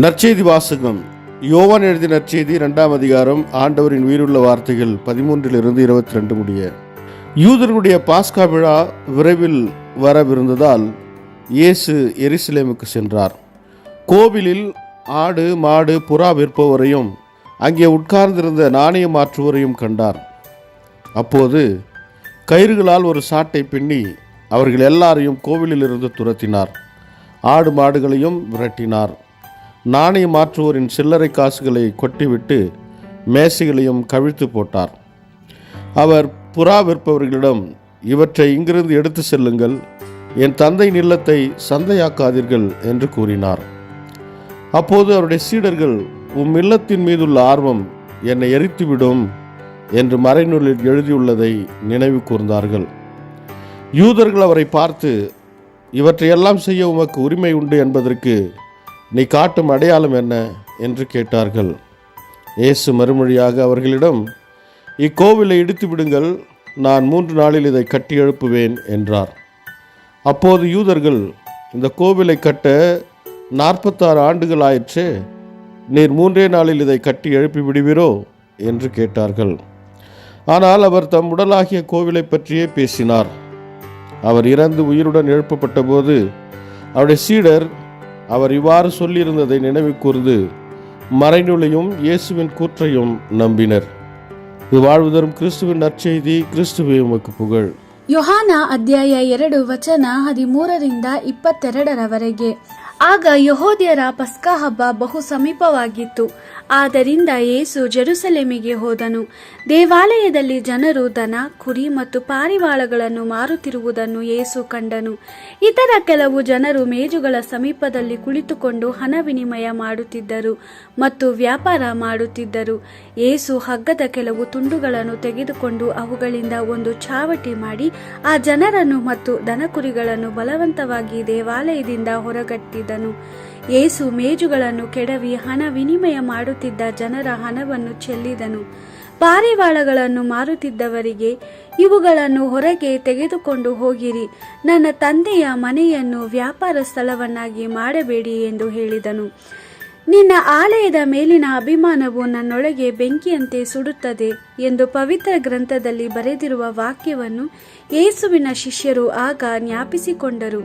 நற்செய்தி வாசகம். யோவான் எழுதிய நற்செய்தி 2ஆம் அதிகாரம். ஆண்டவரின் உயிருள்ள வார்த்தைகள் 13 22 முடிய. யூதர்களுடைய பாஸ்கா விழா விரைவில் வரவிருந்ததால் இயேசு எருசலேமுக்கு சென்றார். கோவிலில் ஆடு மாடு புறா விற்பவரையும் அங்கே உட்கார்ந்திருந்த நாணயம் மாற்றுவரையும் கண்டார். அப்போது கயிறுகளால் ஒரு சாட்டை பின்னி அவர்கள் எல்லாரையும் கோவிலிலிருந்து துரத்தினார். ஆடு மாடுகளையும் விரட்டினார். நாணயம் மாற்றுவோரின் சில்லறை காசுகளை கொட்டிவிட்டு மேசைகளையும் கவிழ்த்து போட்டார். அவர் புறா விற்பவர்களிடம், இவற்றை இங்கிருந்து எடுத்து செல்லுங்கள், என் தந்தை இல்லத்தை சந்தையாக்காதீர்கள் என்று கூறினார். அப்போது அவருடைய சீடர்கள், உம் இல்லத்தின் மீதுள்ள ஆர்வம் என்னை எரித்துவிடும் என்று மறைநூலில் எழுதியுள்ளதை நினைவு கூர்ந்தார்கள். யூதர்கள் அவரை பார்த்து, இவற்றையெல்லாம் செய்ய உமக்கு உரிமை உண்டு என்பதற்கு நீ காட்டும் அடையாளம் என்ன என்று கேட்டார்கள். இயேசு மறுமொழியாக அவர்களிடம், இக்கோவிலை இடித்து விடுங்கள், நான் 3 நாளில் இதை கட்டி எழுப்புவேன் என்றார். அப்போது யூதர்கள், இந்த கோவிலை கட்ட 46 ஆண்டுகள் ஆயிற்றே, நீர் 3 நாளில் இதை கட்டி எழுப்பி விடுவீரோ என்று கேட்டார்கள். ஆனால் அவர் தம் உடலாகிய கோவிலை பற்றியே பேசினார். அவர் இறந்து உயிருடன் எழுப்பப்பட்ட போது அவருடைய சீடர் அவர் இவ்வாறு சொல்லியிருந்ததை நினைவு கூர்ந்து மறைநூலையும் இயேசுவின் கூற்றையும் நம்பினர். இது வாழ்வு தரும் கிறிஸ்துவின் நற்செய்தி. கிறிஸ்துவே உமக்கு புகழ். ಯೋಹಾನ ಅಧ್ಯಾಯ 2 ವಚನ 13 22 ಆಗ ಯೆಹೂದ್ಯರ ಪಸ್ಕ ಹಬ್ಬ ಬಹು ಸಮೀಪವಾಗಿತ್ತು. ಆದ್ದರಿಂದ ಯೇಸು ಜೆರುಸಲೇಮಿಗೆ ಹೋದನು. ದೇವಾಲಯದಲ್ಲಿ ಜನರು ದನ, ಕುರಿ ಮತ್ತು ಪಾರಿವಾಳಗಳನ್ನು ಮಾರುತ್ತಿರುವುದನ್ನು ಯೇಸು ಕಂಡನು. ಇತರ ಕೆಲವು ಜನರು ಮೇಜುಗಳ ಸಮೀಪದಲ್ಲಿ ಕುಳಿತುಕೊಂಡು ಹಣ ವಿನಿಮಯ ಮಾಡುತ್ತಿದ್ದರು ಮತ್ತು ವ್ಯಾಪಾರ ಮಾಡುತ್ತಿದ್ದರು. ಯೇಸು ಹಗ್ಗದ ಕೆಲವು ತುಂಡುಗಳನ್ನು ತೆಗೆದುಕೊಂಡು ಅವುಗಳಿಂದ ಒಂದು ಚಾವಟಿ ಮಾಡಿ ಆ ಜನರನ್ನು ಮತ್ತು ದನಕುರಿಗಳನ್ನು ಬಲವಂತವಾಗಿ ದೇವಾಲಯದಿಂದ ಹೊರಗಟ್ಟಿದನು. ಯೇಸು ಮೇಜುಗಳನ್ನು ಕೆಡವಿ ಹಣ ವಿನಿಮಯ ಮಾಡುತ್ತಿದ್ದ ಜನರ ಹಣವನ್ನು ಚೆಲ್ಲಿದನು. ಪಾರಿವಾಳಗಳನ್ನು ಮಾರುತ್ತಿದ್ದವರಿಗೆ, ಇವುಗಳನ್ನು ಹೊರಗೆ ತೆಗೆದುಕೊಂಡು ಹೋಗಿರಿ, ನನ್ನ ತಂದೆಯ ಮನೆಯನ್ನು ವ್ಯಾಪಾರ ಸ್ಥಳವನ್ನಾಗಿ ಮಾಡಬೇಡಿ ಎಂದು ಹೇಳಿದನು. ನಿನ್ನ ಆಲಯದ ಮೇಲಿನ ಅಭಿಮಾನವು ನನ್ನೊಳಗೆ ಬೆಂಕಿಯಂತೆ ಸುಡುತ್ತದೆ ಎಂದು ಪವಿತ್ರ ಗ್ರಂಥದಲ್ಲಿ ಬರೆದಿರುವ ವಾಕ್ಯವನ್ನು ಯೇಸುವಿನ ಶಿಷ್ಯರು ಆಗ ಜ್ಞಾಪಿಸಿಕೊಂಡರು.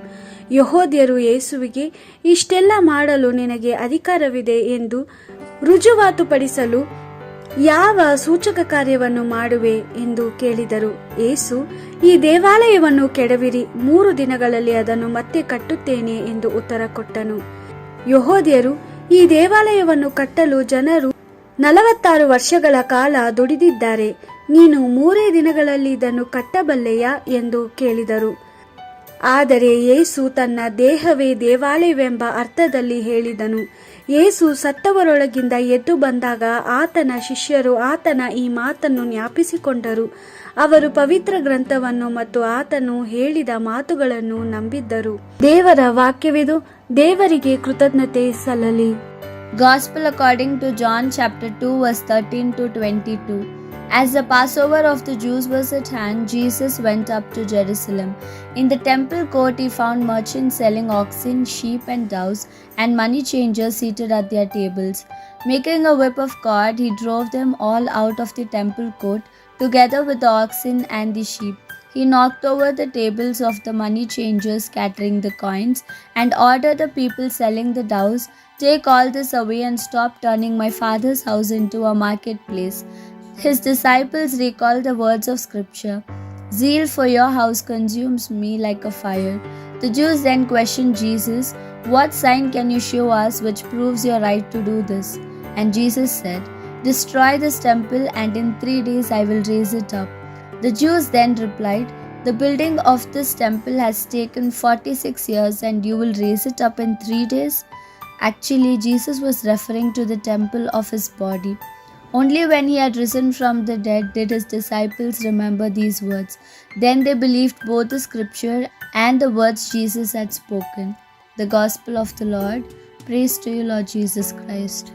ಯೆಹೂದ್ಯರು ಯೇಸುವಿಗೆ, ಇಷ್ಟೆಲ್ಲ ಮಾಡಲು ನಿನಗೆ ಅಧಿಕಾರವಿದೆ ಎಂದು ರುಜುವಾತುಪಡಿಸಲು ಯಾವ ಸೂಚಕ ಕಾರ್ಯವನ್ನು ಮಾಡುವೆ ಎಂದು ಕೇಳಿದರು. ಯೇಸು, ಈ ದೇವಾಲಯವನ್ನು ಕೆಡವಿರಿ, 3 ದಿನಗಳಲ್ಲಿ ಅದನ್ನು ಮತ್ತೆ ಕಟ್ಟುತ್ತೇನೆ ಎಂದು ಉತ್ತರ ಕೊಟ್ಟನು. ಯೆಹೂದ್ಯರು, ಈ ದೇವಾಲಯವನ್ನು ಕಟ್ಟಲು ಜನರು 46 ವರ್ಷಗಳ ಕಾಲ ದುಡಿದಿದ್ದಾರೆ, ನೀನು 3 ದಿನಗಳಲ್ಲಿ ಇದನ್ನು ಕಟ್ಟಬಲ್ಲೆಯಾ ಎಂದು ಕೇಳಿದರು. ಆದರೆ ಯೇಸು ತನ್ನ ದೇಹವೇ ದೇವಾಲಯವೆಂಬ ಅರ್ಥದಲ್ಲಿ ಹೇಳಿದನು. ಯೇಸು ಸತ್ತವರೊಳಗಿಂದ ಎದ್ದು ಬಂದಾಗ ಆತನ ಶಿಷ್ಯರು ಆತನ ಈ ಮಾತನ್ನು ಜ್ಞಾಪಿಸಿಕೊಂಡರು. ಅವರು ಪವಿತ್ರ ಗ್ರಂಥವನ್ನು ಮತ್ತು ಆತನು ಹೇಳಿದ ಮಾತುಗಳನ್ನು ನಂಬಿದ್ದರು. ದೇವರ ವಾಕ್ಯವಿದು. ದೇವರಿಗೆ ಕೃತಜ್ಞತೆ ಸಲ್ಲಲಿ. Gospel according to John chapter 2 verse 13 to 22. As the Passover of the Jews was at hand, Jesus went up to Jerusalem. In the temple court he found merchants selling oxen, sheep and doves, and money changers seated at their tables. Making a whip of cord, he drove them all out of the temple court, together with the oxen and the sheep. He knocked over the tables of the money changers, scattering the coins, and ordered the people selling the doves, "Take all this away and stop turning my Father's house into a marketplace." His disciples recalled the words of Scripture, "Zeal for your house consumes me like a fire." The Jews then questioned Jesus, "What sign can you show us which proves your right to do this?" And Jesus said, "Destroy this temple, and in 3 days I will raise it up." The Jews then replied, "The building of this temple has taken 46 years, and you will raise it up in 3 days?" Actually, Jesus was referring to the temple of his body. Only when he had risen from the dead did his disciples remember these words. Then they believed both the scripture and the words Jesus had spoken. The Gospel of the Lord. Praise to you, Lord Jesus Christ.